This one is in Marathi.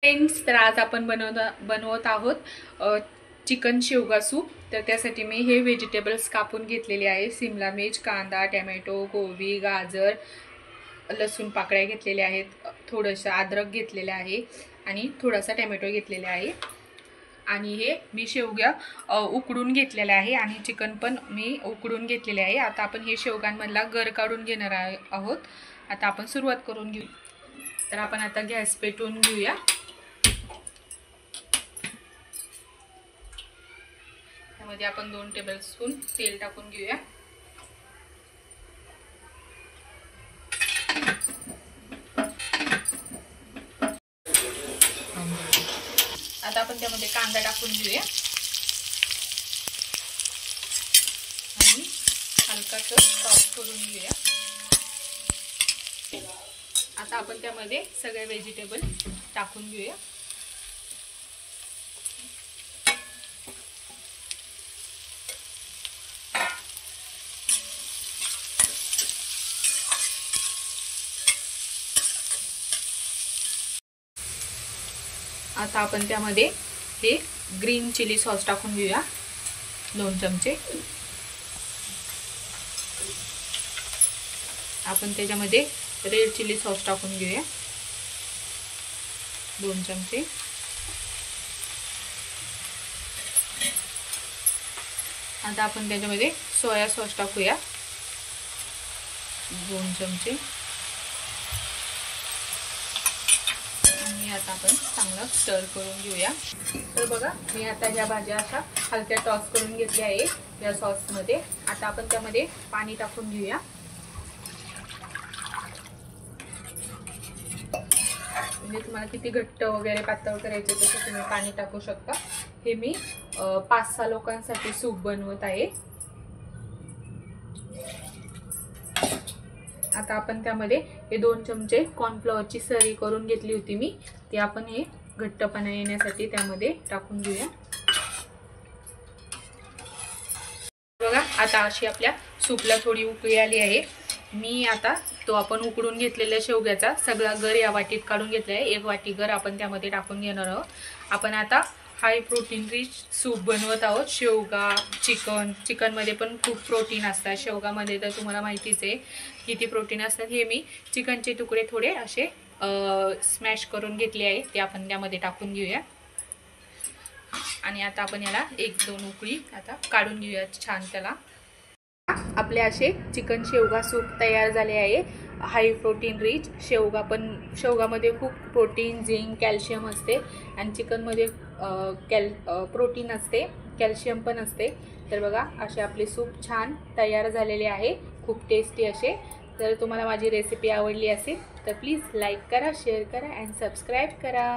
फ्रेंड्स, तर आज आपण बनवत आहोत चिकन शेवगा सूप। तर त्यासाठी मी हे व्हेजिटेबल्स कापून घेतलेले आहे। शिमला मिर्च, कांदा, टोमॅटो, गोबी, गाजर, लसूण पाकळ्या घेतलेल्या आहेत, थोडंसं अद्रक घेतलेलं आहे आणि थोडासा टोमॅटो घेतलेला आहे। आणि हे मी शेवगा उकडून घेतलेले आहे आणि चिकन पण मी उकडून घेतलेले आहे। आता आपण हे शेवगांमधला गर काढून घेणार आहोत। आता आपण सुरुवात करून घेऊ। तर आपण आता गॅस पेटवून घेऊया। त्यामध्ये आपण 2 टेबलस्पून तेल टाकून घेऊया। आता आपण त्यामध्ये कांदा टाकून घेऊया आणि हलकासा सॉफ्ट करून घेऊया। आता आपण त्यामध्ये सगळे व्हेजिटेबल टाकून घेऊया। आता आपण त्यामध्ये हे ग्रीन चिली सॉस टाकून घेऊया 2 चमचे। आपण त्याच्यामध्ये रेड चिली सॉस टाकून घेऊया 2 चमचे। आता आपण त्याच्यामध्ये सोया सॉस टाकूया 2 चमचे आणि आता आपण चांगलं स्टर करून घेऊया। तर बघा, मी आता ह्या भाज्या अशा हलक्या टॉस करून घेतल्या आहे या सॉस मध्ये। आता आपण त्यामध्ये पाणी टाकून घेऊया। म्हणजे तुम्हाला किती घट्ट वगैरे पातळ करायचे तसं तुम्ही पाणी टाकू शकता। हे मी 5-6 लोकांसाठी सूप बनवत आहे। आता आपण त्यामध्ये हे 2 चमचे कॉर्नफ्लॉवरची सरी करून घेतली होती मी, ती आपण हे घट्टपणा येण्यासाठी त्यामध्ये टाकून घेऊया। बघा, आता अशी आपल्या सूपला थोडी उकळी आली आहे। मी आता तो आपण उकडून घेतलेल्या शेवग्याचा सगळा गर या वाटीत काढून घेतला आहे। 1 वाटी गर आपण त्यामध्ये टाकून घेणार आहोत। आपण आता हाय प्रोटीन रिच सूप बनवत आहोत। शेवगा, चिकन मध्ये पण खूप प्रोटीन असतात। शेवगामध्ये तर तुम्हाला माहितीच आहे किती प्रोटीन असतात। हे मी चिकनचे तुकडे थोडे असे स्मॅश करून घेतले आहे, ते आपण त्यामध्ये टाकून घेऊया। आणि आता आपण याला 1-2 उकळी आता काढून घेऊया छान त्याला। आपले असे चिकन शेवगा सूप तयार झाले आहे। हाय प्रोटीन रिच शेवगामध्ये खूप प्रोटीन, झिंक, कॅल्शियम असते आणि चिकनमध्ये प्रोटीन असते, कॅल्शियम पण असते। तर बघा, असे आपले सूप छान तयार झालेले आहे, खूप टेस्टी असे। जर तुम्हाला माझी रेसिपी आवडली असेल तर प्लीज लाईक करा, शेअर करा अँड सबस्क्राईब करा।